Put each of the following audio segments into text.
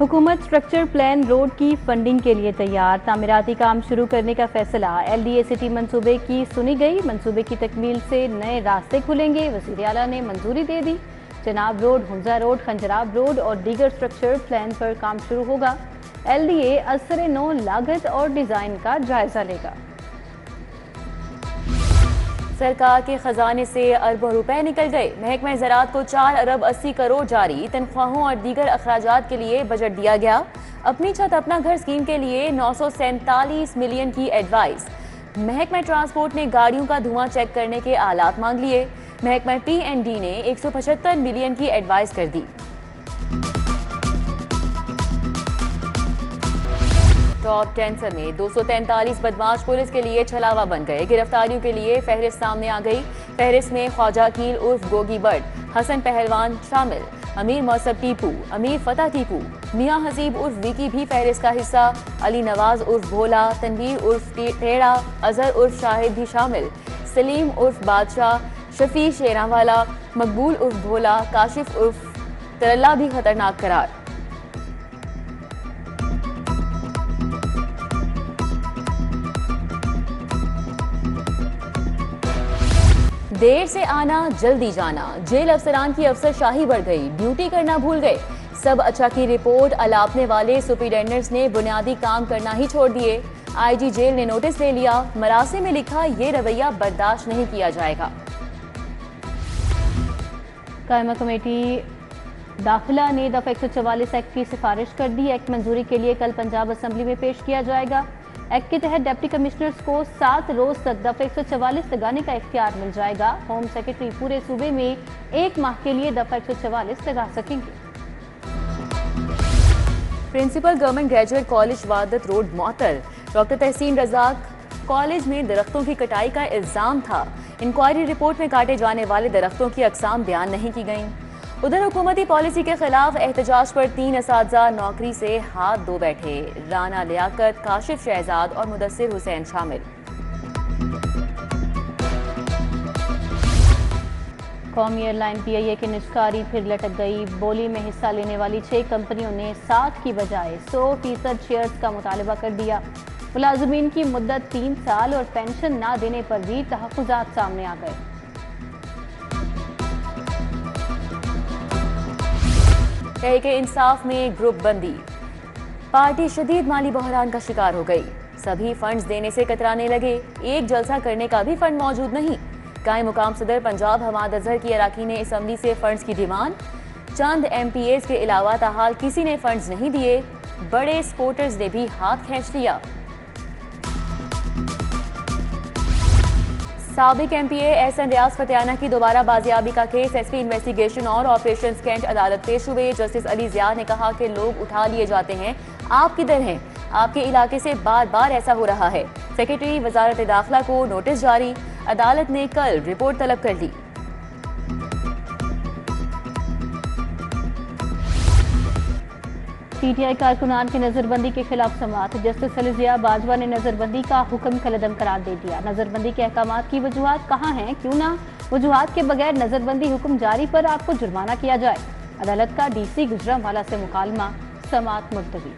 हुकूमत structure plan road की funding के लिए तैयार। तामीराती काम शुरू करने का फैसला। LDA सिटी मंसूबे की सुनी गई। मंसूबे की तकमील से नए रास्ते खुलेंगे। वज़ीर आला ने मंजूरी दे दी। Chenab road, Hunza road, Khunjerab road और दीगर स्ट्रक्चर प्लान पर काम शुरू होगा। LDA असर नौ लागत और डिजाइन का जायजा लेगा। सरकार के खजाने से अरबों रुपए निकल गए। महकमा ज़राअत को 4 अरब 80 करोड़ जारी। तनख्वाहों और दीगर अखराजात के लिए बजट दिया गया। अपनी छत अपना घर स्कीम के लिए 947 मिलियन की एडवाइस। महकमा ट्रांसपोर्ट ने गाड़ियों का धुआं चेक करने के आलात मांग लिए। महकमा P&D ने 175 मिलियन की एडवाइस कर दी। टॉप 10 समेत 243 बदमाश पुलिस के लिए छलावा बन गए। गिरफ्तारियों के लिए फहरिस्त सामने आ गई। फहरिस्त में ख्वाजा कील उर्फ गोगी बट, हसन पहलवान शामिल, अमीर मौसब टीपू, अमीर फतेह टीपू, मियां हसीब उर्फ विकी भी फहरिस्त का हिस्सा, अली नवाज उर्फ भोला, तनवीर उर्फ टेढ़ा, अजहर उर्फ शाहिद भी शामिल, सलीम उर्फ बादशाह, शफी शेरावाला, मकबूल उर्फ भोला, काशिफ उर्फ तरल्ला भी खतरनाक करार। देर से आना जल्दी जाना। जेल अफसरान की अफसरशाही बढ़ गई। ड्यूटी करना भूल गए। सब अच्छा की रिपोर्ट अलापने वाले सुपरिटेंडेंट्स ने बुनियादी काम करना ही छोड़ दिए। IG जेल ने नोटिस ले लिया। मरासे में लिखा, ये रवैया बर्दाश्त नहीं किया जाएगा। कायमा कमेटी दाखिला ने दफा 144 एक्ट की सिफारिश कर दी। एक्ट मंजूरी के लिए कल पंजाब असम्बली में पेश किया जाएगा। एक्ट के तहत डिप्टी कमिश्नर्स को 7 रोज तक दफा 144 लगाने का इख्तियार मिल जाएगा। होम सेक्रेटरी पूरे सूबे में 1 माह के लिए दफा 144 लगा सकेंगे। Principal government graduate college Wahdat road मुअत्तल। डॉक्टर तहसीन रजाक कॉलेज में दरख्तों की कटाई का इल्जाम था। इंक्वायरी रिपोर्ट में काटे जाने वाले दरख्तों की अकसाम बयान नहीं की गई। उधर हुकूमती पॉलिसी के खिलाफ एहतजाज पर 3 असातिज़ा नौकरी से हाथ धो बैठे। राना लियाकत, काशिफ शहजाद और मुदस्सिर हुसैन शामिल। कौमी एयरलाइन PIA की निजकारी फिर लटक गई। बोली में हिस्सा लेने वाली 6 कंपनियों ने 60 की बजाय 100% शेयर्स का मुतालबा कर दिया। मुलाजमीन की मुद्दत 3 साल और पेंशन ना देने पर भी तहफ़्फ़ुज़ात सामने आ गए। तहरीक इंसाफ में ग्रुप बंदी। पार्टी शदीद माली बहरान का शिकार हो गई। सभी फंड्स देने से कतराने लगे। एक जलसा करने का भी फंड मौजूद नहीं। कायम मुकाम सदर पंजाब हमाद अजहर की अराकीन ने असम्बली से फंड्स की डिमांड। चंद MPAs के अलावा ताहाल किसी ने फंड्स नहीं दिए। बड़े सपोर्टर्स ने भी हाथ खींच लिया। साबिक MPA एहसन रियाज फतेहाना की दोबारा बाजियाबी का केस SP इन्वेस्टिगेशन और ऑपरेशन कैंट अदालत पेश हुए। जस्टिस अली जिया ने कहा कि लोग उठा लिए जाते हैं, आप किधर हैं? आपके इलाके से बार बार ऐसा हो रहा है। सेक्रेटरी वजारत दाखिला को नोटिस जारी। अदालत ने कल रिपोर्ट तलब कर ली। PTI कारकुनान की नजरबंदी के खिलाफ समाअत। जस्टिस अली जिया बाजवा ने नजरबंदी का हुक्म कलअदम करार दे दिया। नजरबंदी के अहकामात की वजूहात कहाँ हैं? क्यों ना वजूहात के बगैर नजरबंदी हुक्म जारी पर आपको जुर्माना किया जाए। अदालत का DC गुजरांवाला से मुकालमा। समाअत मुलतवी।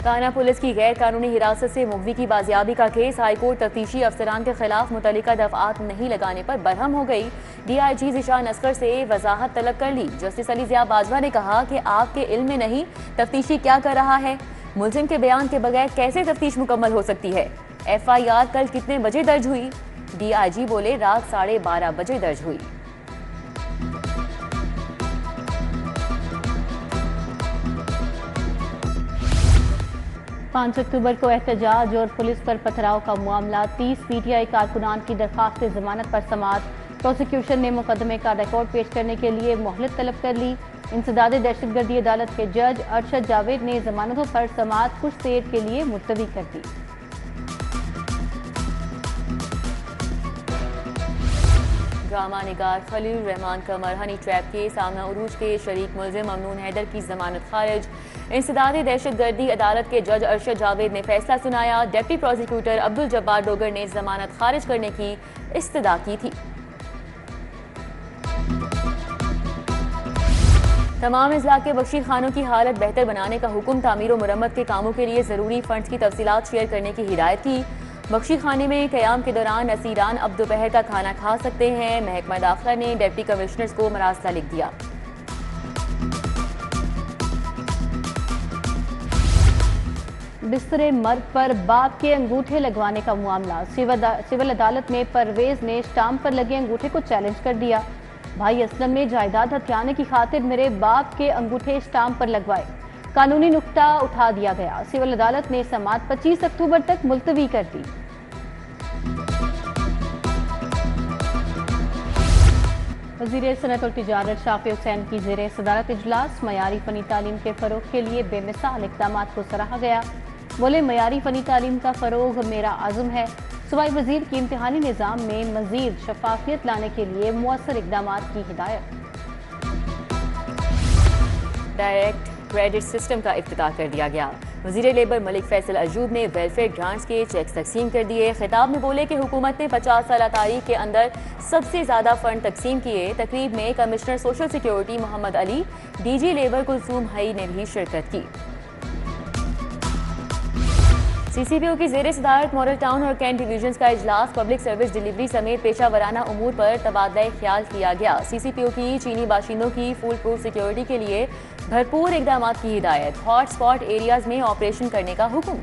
काना पुलिस की गैर कानूनी हिरासत से मुगवी की बाजियाबी का केस। हाईकोर्ट तफ्तीशी अफसरान के खिलाफ मुतल्लिका दफआत नहीं लगाने पर बरहम हो गई। DIG ज़िशान असगर से वजाहत तलब कर ली। जस्टिस अली जिया बाजवा ने कहा कि आपके इल्म में नहीं, तफ्तीशी क्या कर रहा है? मुलजिम के बयान के बगैर कैसे तफ्तीश मुकम्मल हो सकती है? FIR कल कितने बजे दर्ज हुई? DIG बोले रात 12:30 बजे दर्ज हुई। 5 अक्टूबर को एहतजाज और पुलिस पर पथराव का मामला। 30 PTI कारकुनान की दरखास्त जमानत पर समाअत। प्रोसिक्यूशन ने मुकदमे का रिकॉर्ड पेश करने के लिए मोहलत तलब कर ली। इंसदाद दहशतगर्दी अदालत के जज अरशद जावेद ने जमानतों पर समाअत कुछ देर के लिए मुलतवी कर दी। ड्रामा निगार खलील रहमान कमर हनी ट्रैप के सामना उरूज के शरीक मुलजिम ममनून हैदर की जमानत खारिज। इंसदाद दहशतगर्दी अदालत के जज अरशद जावेद ने फैसला सुनाया। डिप्टी प्रोसिक्यूटर अब्दुल जब्बार डोगर ने जमानत खारिज करने की इस्तदा की थी। तमाम अजला के बख्शी खानों की हालत बेहतर बनाने का हुक्म, तामीर और मुरम्मत के कामों के लिए ज़रूरी फंड्स की तफसीलात शेयर करने की हिदायत की। बख्शी खाने में क़याम के दौरान असीरान अब दोपहर का खाना खा सकते हैं। महकमा दाखिला ने डिप्टी कमिश्नर्स को मरासला लिख दिया। बिस्तरे मर्द पर बाप के अंगूठे लगवाने का मामला, सिविल अदालत में परवेज ने स्टाम्प पर लगे अंगूठे को चैलेंज कर दिया। भाई असलम ने जायदाद हथियाने की खातिर मेरे बाप के अंगूठे स्टाम्प पर लगवाए, कानूनी नुक्ता उठा दिया गया। सिविल अदालत ने समाअत 25 अक्टूबर तक मुलतवी कर दी। वज़ीर सनअत और तिजारत शाफी हुसैन की ज़ेर सदारत इजलास, मयारी फ़नी तालीम के फ़रोग के लिए बेमिसाल इक़दाम को सराहा गया। बोले, मयारी फ़नी तालीम का फ़रोग मेरा आज़म है। सूबाई वज़ीर की इम्तिहानी निज़ाम में मज़ीद शफाफियत लाने के लिए मुअस्सर इक़दामात की हिदायत। डायरेक्ट क्रेडिट सिस्टम का इफ्तिताह कर दिया गया। वज़ीर लेबर मलिक फैसल अजूब ने वेलफेयर ग्रांट्स के चेक्स तकसीम कर दिए। खिताब में बोले कि हुकूमत ने 50 साल तारीख के अंदर सबसे ज़्यादा फ़ंड तकसीम किए। तकरीब में commissioner social security Mohammad Ali, DG labour Kulsoom Hai ने भी शिरकत की। CCPO की ज़ेर सदारत मॉडल टाउन और कैंट डिवीजन्स का इजलास, पब्लिक सर्विस डिलीवरी समेत पेशा वराना उमूर पर तबादला ख्याल किया गया। CCPO की चीनी बाशिंदों की फुल प्रूफ सिक्योरिटी के लिए भरपूर इक़दाम की हिदायत। हॉट स्पॉट एरियाज में ऑपरेशन करने का हुक्म।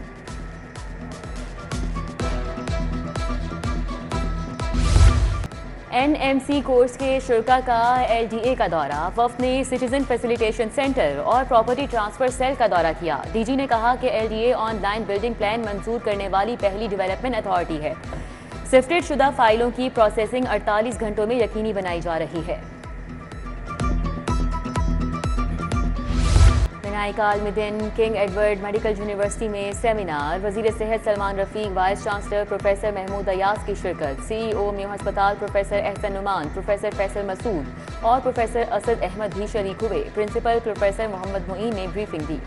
NMC कोर्स के शुरा का LDA का दौरा, वफ़द ने सिटीजन फैसिलिटेशन सेंटर और प्रॉपर्टी ट्रांसफर सेल का दौरा किया। DG ने कहा कि LDA ऑनलाइन बिल्डिंग प्लान मंजूर करने वाली पहली डेवलपमेंट अथॉरिटी है। सिफ्टेड शुदा फाइलों की प्रोसेसिंग 48 घंटों में यकीनी बनाई जा रही है। नाइकाल में दिन किंग एडवर्ड मेडिकल यूनिवर्सिटी में सेमिनार, वजीर सेहत Salman Rafiq, vice chancellor professor Mahmood Ayaz की शिरकत। CEO म्यू अस्पताल प्रोफेसर एहसन नुमान, प्रोफेसर फैसल मसूद और प्रोफेसर असद अहमद भी शरीक हुए। प्रिंसिपल प्रोफेसर मोहम्मद मुईन ने ब्रीफिंग दी।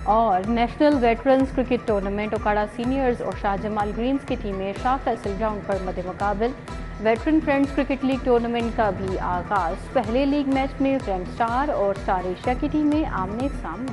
और national veterans cricket tournament, Okara seniors और शाहजमाल ग्रीन्स की टीमें शाह फैसल ग्राउंड पर मद मुकाबिल। Veteran friends cricket league tournament का भी आगाज, पहले लीग मैच में फ्रेंड स्टार और स्टार एशिया की टीमें आमने सामने।